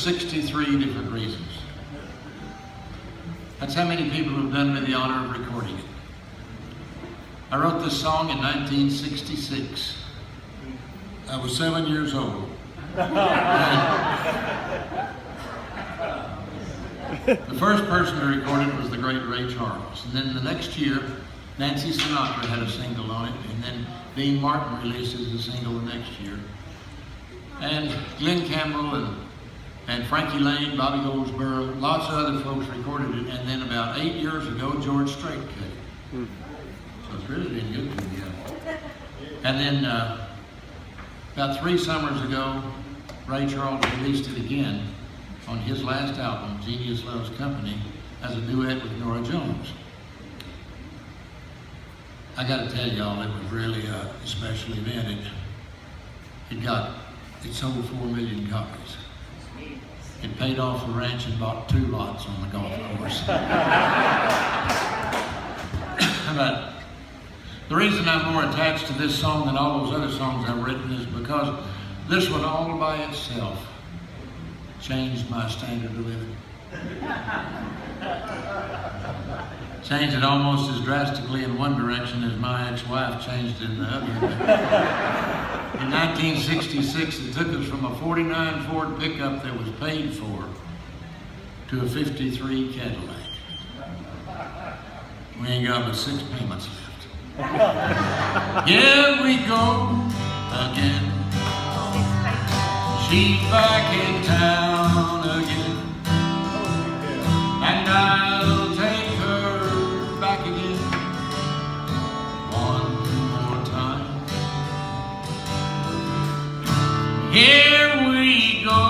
63 different reasons. That's how many people have done me the honor of recording it. I wrote this song in 1966. I was 7 years old. The first person to record it was the great Ray Charles. And then the next year, Nancy Sinatra had a single on it, and then Dean Martin releases a single the next year. And Glenn Campbell and Frankie Lane, Bobby Goldsboro, lots of other folks recorded it, and then about 8 years ago, George Strait came. So it's really been good to me. And then about 3 summers ago, Ray Charles released it again on his last album, Genius Loves Company, as a duet with Norah Jones. I got to tell y'all, it was really a special event. It sold 4 million copies. It paid off the ranch and bought 2 lots on the golf course. But the reason I'm more attached to this song than all those other songs I've written is because this one all by itself changed my standard of living. Changed it almost as drastically in one direction as my ex-wife changed it in the other. In 1966, it took us from a 49 Ford pickup that was paid for to a 53 Cadillac. We ain't got but 6 payments left. Here we go again. She's back in town again. And I'll take her back again. One more time. Here we go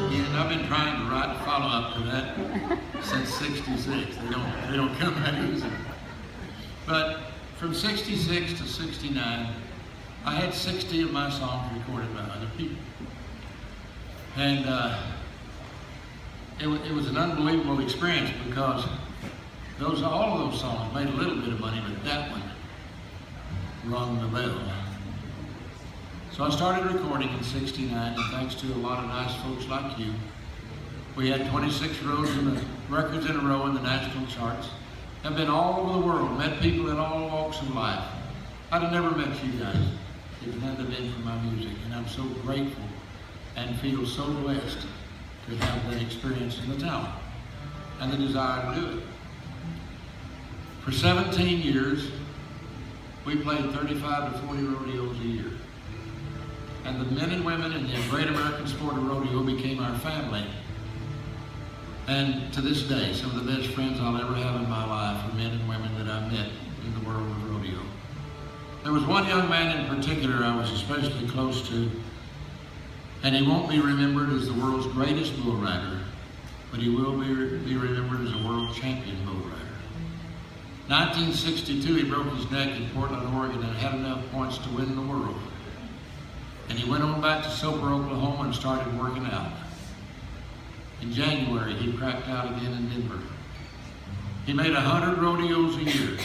again. I've been trying to write a follow-up to that since 66. They don't come that easy. But from 66 to 69, I had 60 of my songs recorded by other people. And it was an unbelievable experience because all of those songs made a little bit of money, but that one rung the bell. So I started recording in 69, and thanks to a lot of nice folks like you, we had 26 records in a row in the national charts. I've been all over the world, met people in all walks of life. I'd have never met you guys if it hadn't been for my music, and I'm so grateful and feel so blessed to have that experience in the town and the desire to do it. For 17 years, we played 35 to 40 rodeos a year. And the men and women in the great American sport of rodeo became our family. And to this day, some of the best friends I'll ever have in my life are men and women that I met in the world of rodeo. There was one young man in particular I was especially close to, and he won't be remembered as the world's greatest bull rider, but he will be remembered as a world champion bull rider. 1962, he broke his neck in Portland, Oregon, and had enough points to win the world. And he went on back to Soper, Oklahoma, and started working out. In January, he cracked out again in Denver. He made 100 rodeos a year.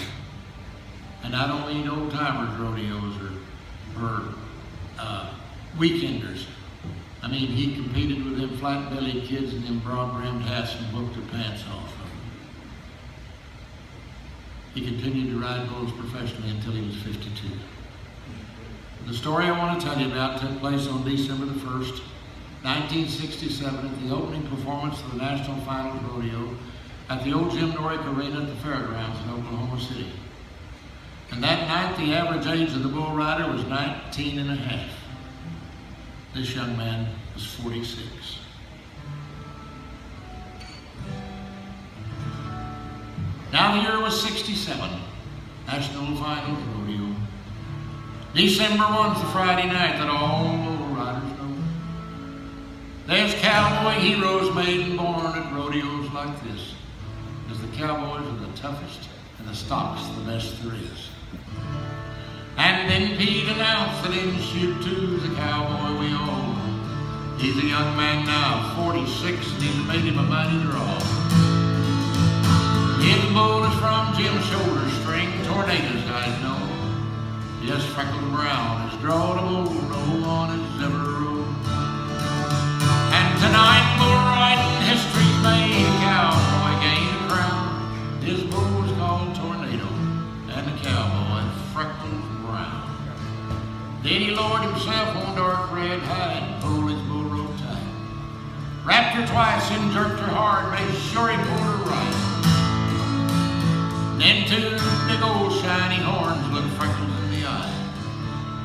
And I don't mean old-timers rodeos or weekenders. I mean, he competed with them flat-bellied kids in them broad-brimmed hats and whooped their pants off of them. He continued to ride bulls professionally until he was 52. The story I want to tell you about took place on December the 1st, 1967, at the opening performance of the National Finals Rodeo at the old Jim Norick Arena at the Fairgrounds in Oklahoma City. And that night, the average age of the bull rider was 19 and a half. This young man was 46. Now the year was 67, National Finals Rodeo. December 1's the Friday night that all bull riders know. There's cowboy heroes made and born at rodeos like this, because the cowboys are the toughest and the stock's the best there is. And then Pete announced that in shoot two's a cowboy we all know. He's a young man now, 46, and he's made him a mighty draw. His bull is from Jim's shoulder string, Tornadoes guys know. Yes, Freckled Brown has drawn a bull no one has ever rode. And tonight tapped her twice and jerked her hard, made sure he pulled her right. Then two big old shiny horns looked Freckles in the eye.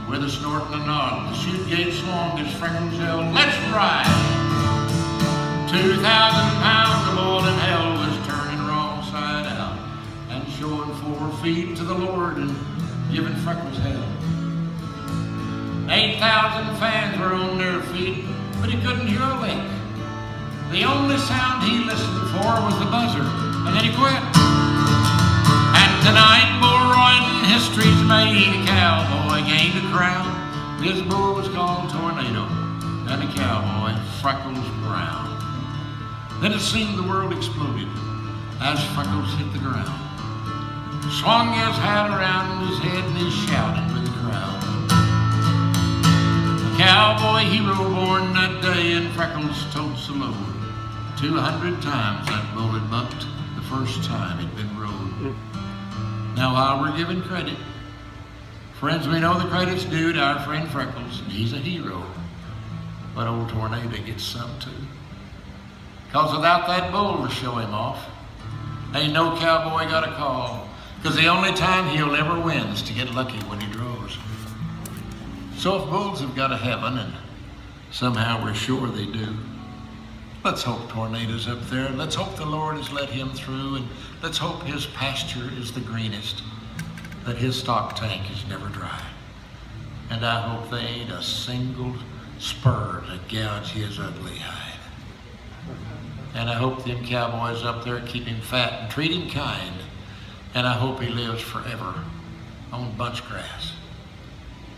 With a snort and a nod, the chute gate swung as Freckles yelled, "Let's ride!" 2,000 pounds of boiling hell was turning wrong side out and showing 4 feet to the Lord and giving Freckles hell. 8,000 fans were on their feet, but he couldn't hear a lick. The only sound he listened for was the buzzer, and then he quit. And tonight, Bull Royden, history's made. A cowboy gained a crown. His bull was called Tornado, and a cowboy, Freckles Brown. Then it seemed the world exploded as Freckles hit the ground. Swung his hat around his head and he shouted with the crowd. A cowboy hero born that day, and Freckles totes the load. 200 times that bull had bucked the first time it'd been rode. Now while we're giving credit, friends, we know the credit's due to our friend Freckles, and he's a hero. But old Tornado gets some too. 'Cause without that bull to show him off, ain't no cowboy got a call. 'Cause the only time he'll ever win is to get lucky when he draws. So if bulls have got a heaven, and somehow we're sure they do, let's hope Tornado's up there. Let's hope the Lord has let him through, and let's hope his pasture is the greenest, that his stock tank is never dry. And I hope there ain't a single spur to gouge his ugly hide. And I hope them cowboys up there keep him fat and treat him kind. And I hope he lives forever on bunch grass,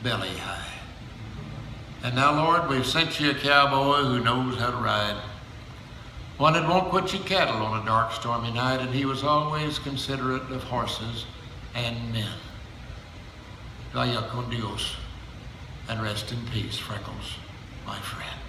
belly high. And now, Lord, we've sent you a cowboy who knows how to ride. One that won't put you cattle on a dark, stormy night, and he was always considerate of horses and men. Vaya con Dios, and rest in peace, Freckles, my friend.